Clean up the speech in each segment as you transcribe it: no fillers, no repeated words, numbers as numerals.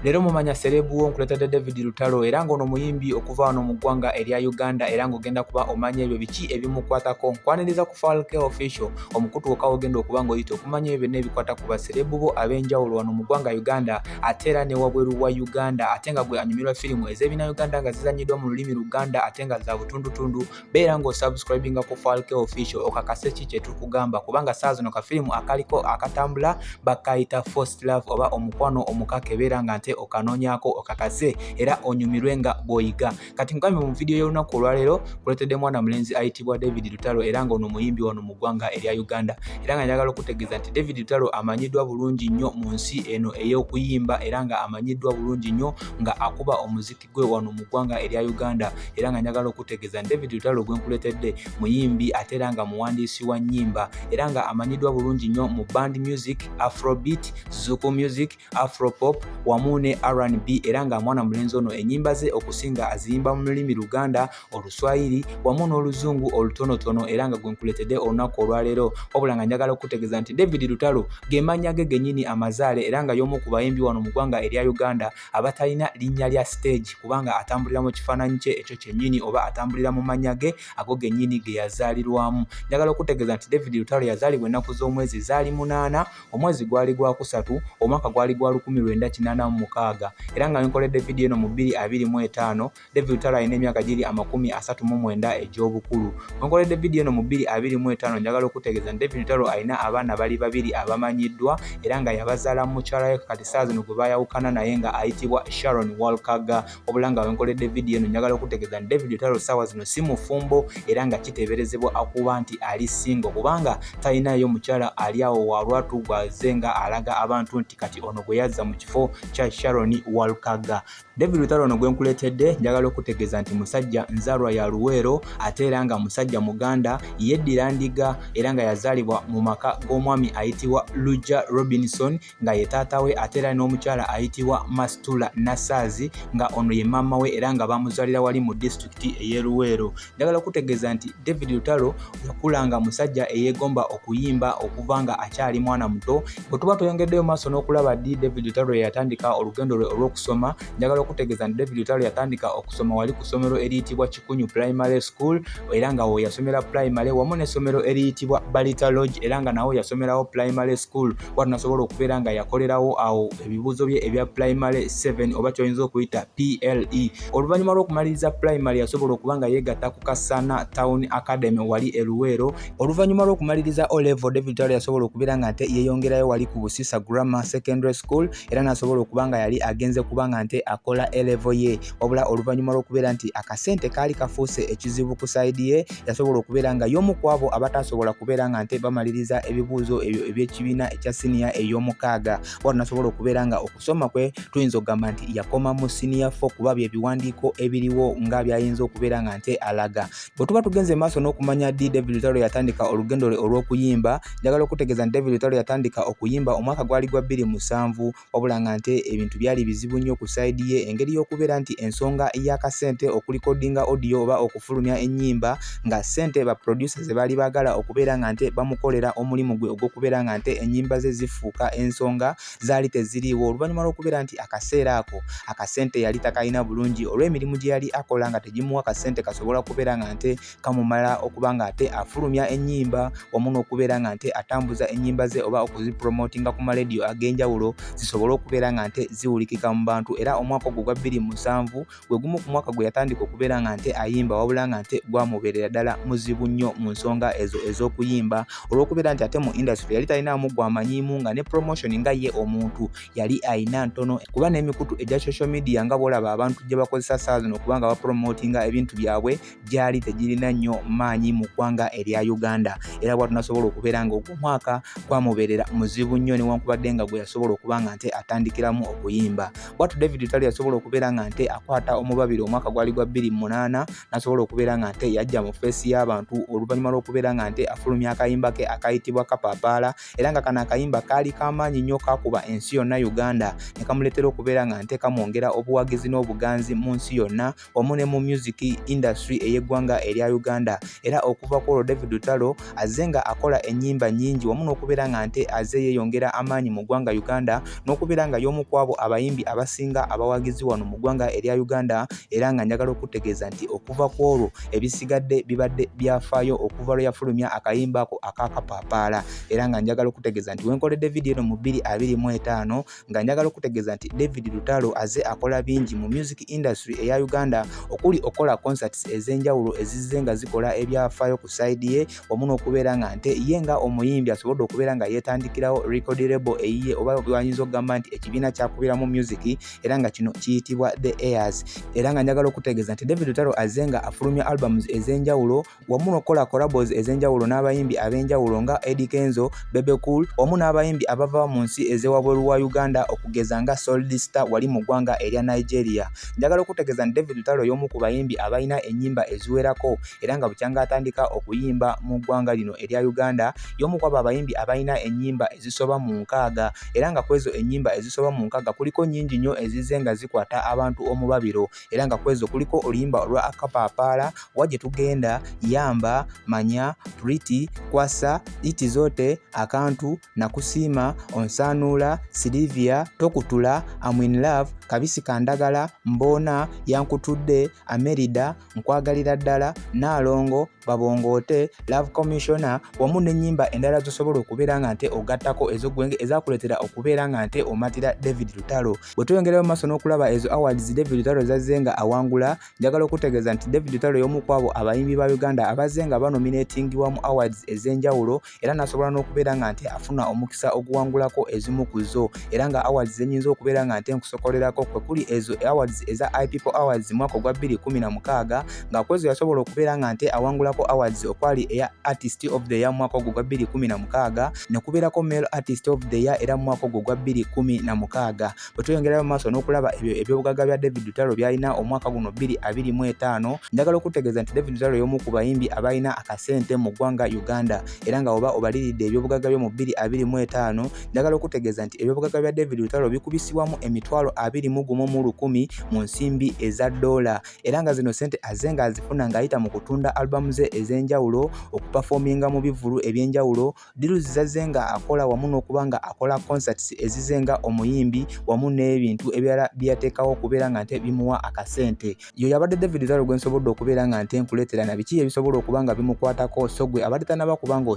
Lero mumanya serebu nkuletedde David Lutalo era ng'ono muyimbi okuva wano mu ggwanga erya Uganda era ng'ogenda kuba omanya ebyo biki ebimukwatako. Nkwaniriza ku Falke Official omukutu wokka wogenda okuba ng'oyita okumanya ebyo byonna ebikwata ku baserebu bo ab'enjawulo wano mu ggwanga Uganda ate era ne wabweru wa Uganda ate nga gwe anyumirwa firimu ez'ebina Uganda nga zizanyiddwa mu lulimi Luganda ate nga za butundutundu. Beera ng'osubscribinga ku Falke Official okakase ki kye tukugamba kubanga saa zino kafirimu akaliko akatambula bakayita First Love oba omukwano omukake beera nga nte okanoonyako okakase era onyumirwe nga bw'oyiga. Kati nkugambye mu vidiyo y'olunaku olwaleero kuletedde mwana mulenzi ayitibwa David Lutalo era ng'ono muyimbi wano mu ggwanga erya Uganda era nga njagala okutegeeza nti David Lutalo amanyiddwa bulungi nnyo mu nsi eno ey'okuyimba era nga amanyiddwa bulungi nnyo nga akuba omuziki gwe wano mu ggwanga erya Uganda era nga njagala okutegeeza nti David Lutalo gwe nkuletedde muyimbi ate era nga muwandiisi wa nnyimba era nga amanyiddwa bulungi nnyo mu band music, Afrobeat, Zuku music, Afropop wamu ne R&B era nga mwana mulenzi ono ennyimba ze okusinga aziyimba mu lulimi Luganda, Oluswayiri wamu n'Oluzungu olutonotono era nga gwe nkuletedde olunaku olwaleero. Wabula nga njagala okutegeeza nti David Lutalo ge mannya ge gennyini amazaale era nga y'omu ku bayimbi wano mu ggwanga erya Uganda abatalina linnya lya stage kubanga atambulira mu kifaananyi kye ekyo kyennyini oba atambulira mu mannya ge ago gennyini ge yazaalirwamu. Njagala okutegeeza nti David Lutalo yazaalibwa ennaku z'omwezi zaali 8, omwezi gwali gwa 3, omwaka gwali gwa 1986 era nga nkoledde vidiyo eno mu 2025. David Lutalo alina emyaka giri 39 egy'obukulu. Nkoledde vidiyo eno mu 2025 njagala okutegeeza nti David Lutalo alina abaana bali babiri abamanyiddwa era nga yabazaala mu mukyala we kati saa zino gwe bayawukana naye nga ayitibwa Sharon Walkaga. Wabula nga nkoledde vidiyo eno njagala okutegeeza nti David Lutalo ssaawa zino si mufumbo era nga kiteeberezebwa akuba nti ali singo kubanga talinayo mukyala ali awo wa lwatu gwaze nga alaga abantu nti kati ono gwe yazza mu kifo kya Sharon Walkaga. David Lutalo ono gwe nkuletedde njagala okutegeeza nti musajja nzaalwa ya Luweero ate era nga musajja Muganda yeddira ndiga era nga yazaalibwa mu maka g'omwami ayitibwa Luja Robinson nga ye taata we ate era n'omukyala ayitibwa Mastula Nasazi nga ono ye maama we era nga bamuzaalira wali mu disitulikiti ey'e Luweero. Njagala okutegeeza nti David Lutalo yakulanga musajja eyeegomba okuyimba okuva nga akyali mwana muto. Bwe tuba tuyongeddeyo maaso n'okulaba ddi David Lutalo yatandika olugendo lwe olw'okusoma, njagala okutegeeza nti David Lutalo yatandika okusoma wali ku ssomero eriyitibwa Kikunyu Primary School era nga wo yasomera primary wamu n'essomero eriyitibwa Balita Lodge era nga nawo yasomerawo primary school. Watu nasobola okubeera nga yakolerawo awo ebibuuzo bye ebya primary 7 oba kyoyinza okuyita PLE. Oluvannyuma lw'okumaliriza primary yasobola okuba nga yeegatta ku Kasana Town Academy wali e Luweero. Oluvannyuma lw'okumaliriza O level David Lutalo yasobola okubeera nga nte yeeyongerayo wali ku Busisa Grammar Secondary School era n'asobola okuba nga yali agenze kuba nga nte akola A level ye. Wabula oluvannyuma lw'okubeera nti akasente kaali kafuuse ekizibu ku sayidi ye yasobola okubeera nga y'omu ku abo abatasobola kubeera nga nte bamaliriza ebibuuzo ebyo eby'ekibiina ekya siniya ey'omukaaga. Wabula nasobola okubeera nga okusoma kwe tuyinza okugamba nti yakoma mu siniya 4 kuba bye biwandiiko ebiriwo nga byayinza okubeera nga nte alaga. Bwe tuba tugenze maaso n'okumanya ddi David Lutalo yatandika olugendo lwe olw'okuyimba, njagala okutegeeza nti David Lutalo yatandika okuyimba omwaka gwali gwa 2007 wabula nga nte ebintu byali bizibu nnyo ku sayidi ye engeri y'okubeera nti ensonga y'akasente okulikodinga audio oba okufulumya ennyimba nga ssente ba producers baali baagala okubeera nga nte bamukolera omulimu gwe ogw'okubeera nga nte ennyimba ze zifuuka ensonga zaali teziriiwo. Oluvannyuma lw'okubeera nti akaseera ako akasente yali takalina bulungi olw'emirimu gye yali akola nga tegimuwa akasente kasobola kubeera nga nte kamumala okuba nga ate afulumya ennyimba wamu n'okubeera nga nte atambuza ennyimba ze oba okuzipromotinga ku malediyo ag'enjawulo zisobole okubeera nga nte ziwulikika mu bantu. Era omwaka ogwo gwa 2007 gwe gumu ku mwaka gwe yatandika okubeera nga nte ayimba wabula nga nte gwamubeerera ddala muzibu nnyo mu nsonga ezo ez'okuyimba olw'okubeera nti ate mu industry yali talinamu gwamanyiimu nga ne promotion nga ye omuntu yali ayina ntono kuba n'emikutu egya social media nga bw'olaba abantu gye bakozesa saa zino okuba nga bapromotinga ebintu byabwe gyali tegirina nnyo maanyi mu ggwanga erya Uganda. Era bw'atu nasobola okubeera nga ogwo mwaka gwamubeerera muzibu nnyo newankubadde nga gwe yasobola okuba nga nte atandikiramu okuyimba. Bw'atu David Lutalo yasobola okubeera nga nte akwata omubabiro omwaka gwali gwa 2008 nasobola okubeera nga nte yajja mu feesi y'abantu oluvannyuma lw'okubeera nga nte afulumya akayimba ke akayitibwa Kapapaala era nga kano akayimba kaali kamaanyi nnyo kakuba ensi yonna Uganda ne kamuleetera okubeera nga nte kamwongera obuwagizi n'obuganzi mu nsi yonna wamu ne mu music industry ey'eggwanga erya Uganda. Era okuva ku olwo David Lutalo azze nga akola ennyimba nnyingi wamu n'okubeera nga nte azze yeeyongera amaanyi mu ggwanga Uganda n'okubeera nga y'omu ku abo abayimbi abasinga abawagizi wano mu ggwanga erya Uganda era nga njagala okutegeeza nti okuva ku olwo ebisigadde bibadde byafaayo okuva lwe yafulumya akayimba ako aka Kapapaala era nga njagala okutegeeza nti wenkoledde vidiyo eno mu 2025 nga njagala okutegeeza nti David Lutalo azze akola bingi mu music industry eya Uganda okuli okola concerts ez'enjawulo ezizze nga zikola ebyafaayo ku side ye wamu n'okubeera nga nte ye nga omuyimbi asobodde okubeera nga yeetandikirawo record label eyiye oba bwayinza okugamba nti ekibiina kyakubiramu music era nga kino kiyitibwa The Airs era nga njagala okutegeeza nti David Lutalo azze nga afulumya albums ez'enjawulo wamu n'okola collabos ez'enjawulo n'abayimbi ab'enjawulo nga Eddie Kenzo, Bebe Cool wamu n'abayimbi abava mu nsi ez'ewabweru wa Uganda okugeza nga Solid Star wali mu ggwanga erya Nigeria. Njagala okutegeeza nti David Lutalo y'omu ku bayimbi abalina ennyimba eziwerako era nga bukyanga atandika okuyimba mu ggwanga lino erya Uganda y'omu ku abo abayimbi abalina ennyimba ezisoba mu 6 era nga kwezo ennyimba ezisoba mu 6 kuliko nnyingi nnyo ezizze nga zikwata abantu omubabiro era nga kwezo kuliko oluyimba olwa Kapapaala, Wajje Tugenda, Yamba, Manya, Pretty, Kwasa, Iti Zote, Akantu, Nakusiima, Onsanuula, Silivia, Tokutula, I'm in Love, Kabisi Kandagala, Mbona, Yankutudde, Amerida, Nkwagalira ddala, Naalongo, Babongoote, Love Commissioner wamu n'ennyimba endala zosobola okubeera nga nte ogattako ez'ogwenge ezakuleetera okubeera nga nte omatira David Lutalo. Bwe tweyongerayo mu maaso n'okulaba ezo awards David Lutalo zazze nga awangula, njagala okutegeeza nti David Lutalo y'omu ku abo abayimbi ba Uganda abazze nga banominatingibwa mu awards ez'enjawulo era n'asobola n'okubeera nga nte afuna omukisa oguwangulako ezimu ku zo era nga awards zenyinza okubeera nga nte nkusokolerako kwe kuli ezo awards eza iPeople Awards mwaka gwa 2016 nga kwezo yasobola okubeera nga nte awangulako awards okwali eya Artist of the Year mwaka gwa 2016 ne kubeerako Male Artist of the Year era mwaka gwa 2016. Bwe tweyongerayo mu maaso n'okulaba ebyobugagga bya David Lutalo byalina omwaka guno 2025 njagala okutegeeza nti David Lutalo y'omu ku bayimbi abalina akasente mu ggwanga Uganda era nga oba obaliridde ebyobugagga byo mu 2025 njagala okutegeeza nti ebyobugagga bya David Lutalo bikubisibwamu emitwalo 21,100 mu nsimbi eza $, era nga zino sente azze nga azifuna ng'ayita mu kutunda album ze ez'enjawulo okuperforminga mu bivulu eby'enjawulo deals zazze nga akola wamu n'okuba nga akola concerts ezizze nga omuyimbi wamu n'ebintu ebirala byateekawo okubeera nga nte bimuwa akasente. Yo yabadde David Lutalo gwe nsobodde okubeera nga nte nkuleetera na biki ebisobola okuba nga bimukwatako so gwe abadde tannaba kuba nga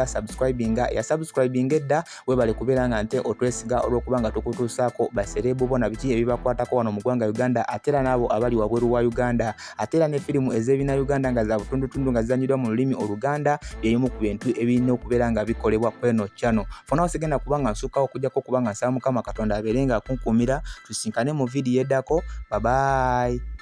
subscribinga ya subscribinga edda webale kubeera nga nte otwesiga olw'okuba nga tukutuusaako baserebu bona biki ebibakwatako wano mu ggwanga Uganda ate era n'abo abali wabweru wa Uganda ate era ne firimu ez'ebina Uganda nga za butundutundu nga zizannyirwa mu lulimi Oluganda by'ebimu ku bintu ebirina okubeera nga bikolebwa kweno channel. Fona osigenda kuba nga nsukkaho okujjako kuba nga nsaba Mukama Katonda abeere nga akunkuumira tusinkane mu vidiyo eddako. Bye bye.